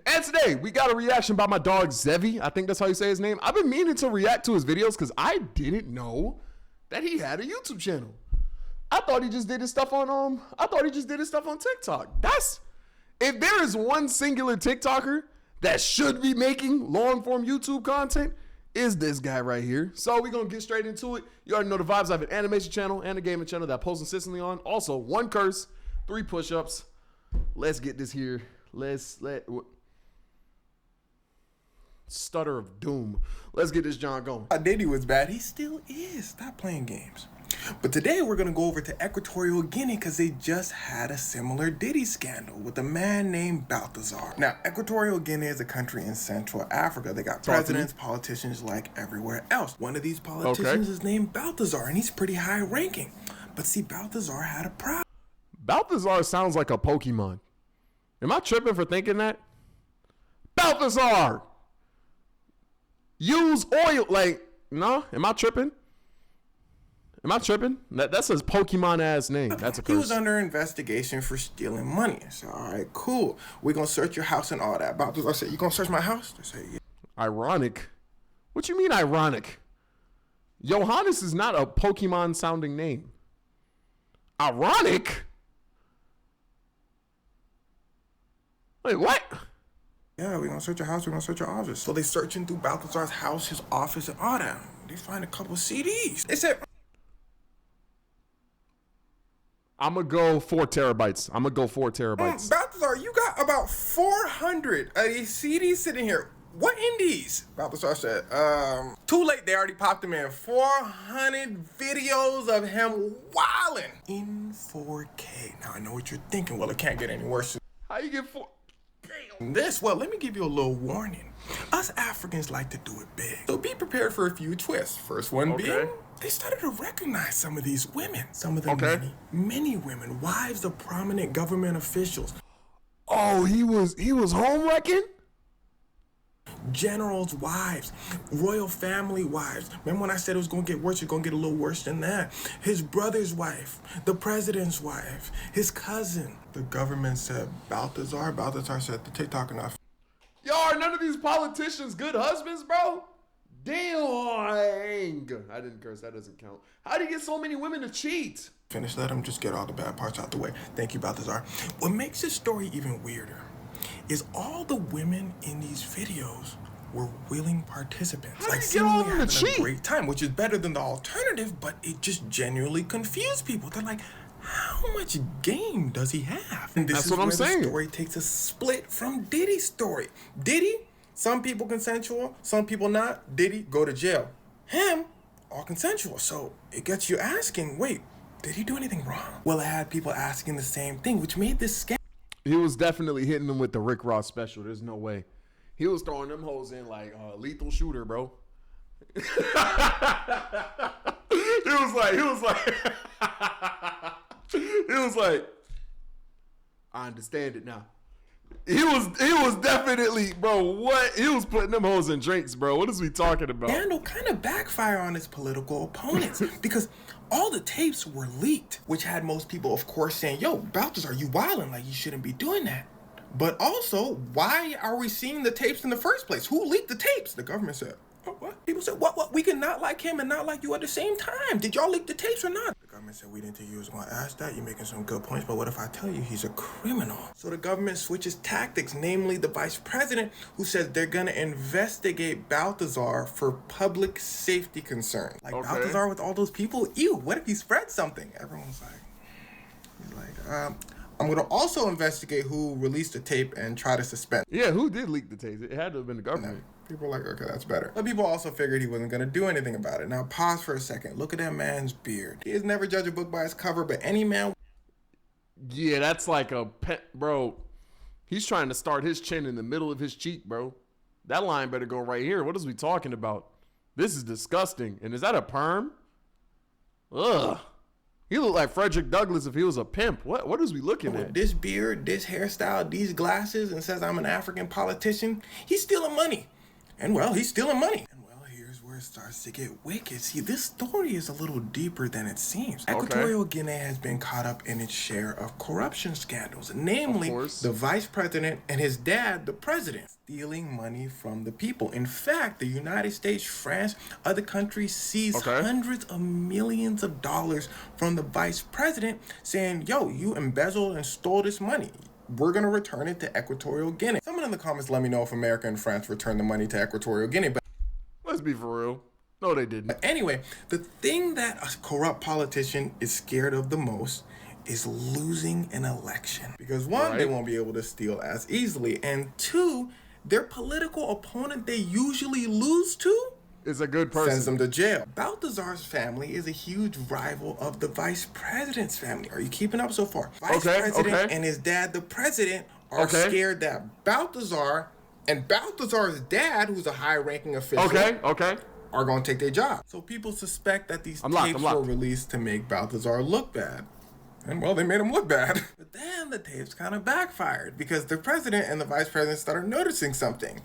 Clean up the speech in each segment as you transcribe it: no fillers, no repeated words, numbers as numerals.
And today, we got a reaction by my dog, Zevi. I think that's how you say his name. I've been meaning to react to his videos because I didn't know that he had a YouTube channel. I thought he just did his stuff on, TikTok. If there is one singular TikToker that should be making long-form YouTube content, is this guy right here. So we're going to get straight into it. You already know the vibes. I have an animation channel and a gaming channel that I post consistently on. Also, 1 curse, 3 push-ups. Let's get this here. Stutter of doom. Let's get this John going. Diddy was bad. He still is. Stop playing games. But today we're going to go over to Equatorial Guinea because they just had a similar Diddy scandal with a man named Balthazar. Now, Equatorial Guinea is a country in Central Africa. They got presidents, politicians like everywhere else. One of these politicians is named Balthazar, and he's pretty high ranking. But see, Balthazar had a problem. Balthazar sounds like a Pokemon. Am I tripping for thinking that? Balthazar! Use oil. No? Am I tripping? That's his Pokemon ass name. That's a curse. He was under investigation for stealing money. I said, all right, cool. We're going to search your house and all that. Balthazar said, you going to search my house? They said, yeah. Ironic? What you mean ironic? Johannes is not a Pokemon sounding name. Ironic? Wait, what? Yeah, we're going to search your house. We're going to search your office. So they searching through Balthazar's house, his office, and all that. They find a couple CDs. They said, I'm going to go 4 terabytes. Balthazar, you got about 400 of these CDs sitting here. What in these? Balthazar said, too late. They already popped them in. 400 videos of him wilding in 4K. Now, I know what you're thinking. Well, it can't get any worse. How you get 4? Well, let me give you a little warning. Us Africans like to do it big. So be prepared for a few twists. First one being, they started to recognize some of these women. Some of them many women, wives of prominent government officials. Oh, he was home wrecking? Generals' wives, royal family wives. Remember when I said it was going to get worse? It's going to get a little worse than that. His brother's wife, the president's wife, his cousin. The government said, Balthazar said, the TikTok enough. Yo, are none of these politicians good husbands, bro? Dang. I didn't curse. That doesn't count. How do you get so many women to cheat? Finish. Let him just get all the bad parts out the way. Thank you, Balthazar. What makes this story even weirder is all the women in these videos were willing participants. Like seemingly having a great time, which is better than the alternative, but it just genuinely confused people. They're like, how much game does he have? And this is where the story takes a split from Diddy's story. Diddy, some people consensual, some people not. Diddy, go to jail. Him, all consensual. So it gets you asking, wait, did he do anything wrong? Well, it had people asking the same thing, which made this scandal. He was definitely hitting them with the Rick Ross special. There's no way. He was throwing them hoes in like lethal shooter, bro. He was like, I understand it now. He was definitely, bro, what? He was putting them hoes in drinks, bro. What is we talking about? Scandal kind of backfire on his political opponents because all the tapes were leaked, which had most people, of course, saying, yo, Balthazar, you wildin', like you shouldn't be doing that. But also, why are we seeing the tapes in the first place? Who leaked the tapes? The government said, oh, what? People said, what? We can not like him and not like you at the same time. Did y'all leak the tapes or not? The government said, we didn't think you was going to ask that. You're making some good points, but what if I tell you he's a criminal? So the government switches tactics, namely the vice president, who says they're going to investigate Balthazar for public safety concerns. Like Balthazar with all those people? Ew, what if he spread something? Everyone's like, I'm going to also investigate who released the tape and try to suspend. Yeah, who did leak the tape? It had to have been the government. People are like, okay, that's better. But people also figured he wasn't going to do anything about it. Now, pause for a second. Look at that man's beard. He has never judged a book by its cover, but any man... Yeah, that's like a pet, bro. He's trying to start his chin in the middle of his cheek, bro. That line better go right here. What is we talking about? This is disgusting. And is that a perm? Ugh. He looked like Frederick Douglass if he was a pimp. What is we looking at? This beard, this hairstyle, these glasses, and says I'm an African politician. He's stealing money. And well, he's stealing money. And well, here's where where it starts to get wicked. See, this story is a little deeper than it seems. Equatorial Guinea has been caught up in its share of corruption scandals, namely the vice president and his dad, the president, stealing money from the people. In fact, the United States, France, other countries seized hundreds of millions of dollars from the vice president, saying, yo, you embezzled and stole this money. We're going to return it to Equatorial Guinea. Someone in the comments let me know if America and France returned the money to Equatorial Guinea. But let's be for real. No, they didn't. But anyway, the thing that a corrupt politician is scared of the most is losing an election. Because one, they won't be able to steal as easily. And two, their political opponent they usually lose to is a good person. Sends them to jail. Balthazar's family is a huge rival of the vice president's family. Are you keeping up so far? Vice president and his dad, the president, are scared that Balthazar and Balthazar's dad, who's a high-ranking official, are going to take their job. So people suspect that these tapes were released to make Balthazar look bad. And, well, they made him look bad. But then the tapes kind of backfired because the president and the vice president started noticing something.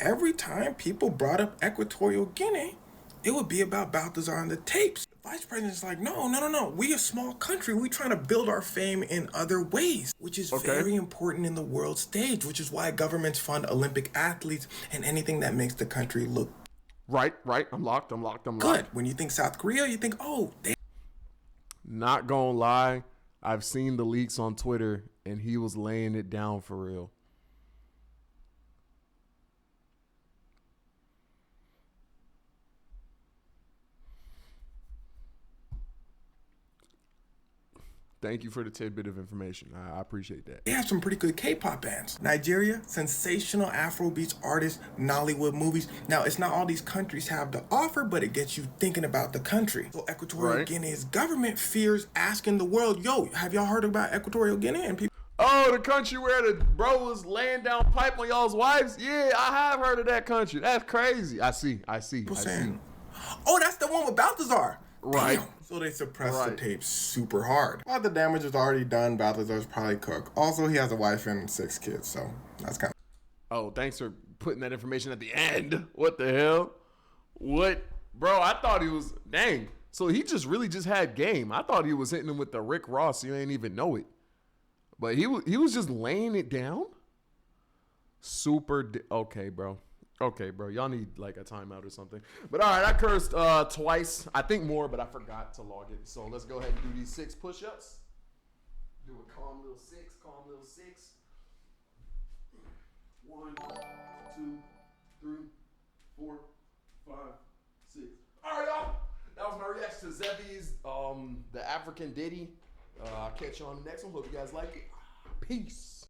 Every time people brought up Equatorial Guinea, it would be about Balthazar and the tapes. The vice president's like, no. We a small country. We trying to build our fame in other ways, which is very important in the world stage, which is why governments fund Olympic athletes and anything that makes the country look right. I'm locked. Good. When you think South Korea, you think, oh, they... Not gonna lie, I've seen the leaks on Twitter, and he was laying it down for real. Thank you for the tidbit of information. I appreciate that. They have some pretty good K-pop bands. Nigeria, sensational Afrobeats artists, Nollywood movies. Now, it's not all these countries have to offer, but it gets you thinking about the country. So Equatorial Guinea's government fears asking the world, yo, have y'all heard about Equatorial Guinea? And people, oh, the country where the bro was laying down pipe on y'all's wives? Yeah, I have heard of that country. That's crazy. I see. People saying, oh, that's the one with Balthazar. Right. Damn. So they suppressed the tapes super hard. While the damage is already done, Balthazar's probably cooked. Also, he has a wife and 6 kids, so that's kind of... Oh, thanks for putting that information at the end. What the hell? What? Bro, I thought he was... Dang. So he really just had game. I thought he was hitting him with the Rick Ross. You ain't even know it. But he was just laying it down? Okay, bro. Okay, bro. Y'all need like a timeout or something. But all right, I cursed twice. I think more, but I forgot to log it. So let's go ahead and do these 6 push-ups. Do a calm little 6. 1, 2, 3, 4, 5, 6. All right, y'all. That was my reaction to Zevi's, the African Diddy. I'll catch you on the next one. Hope you guys like it. Peace.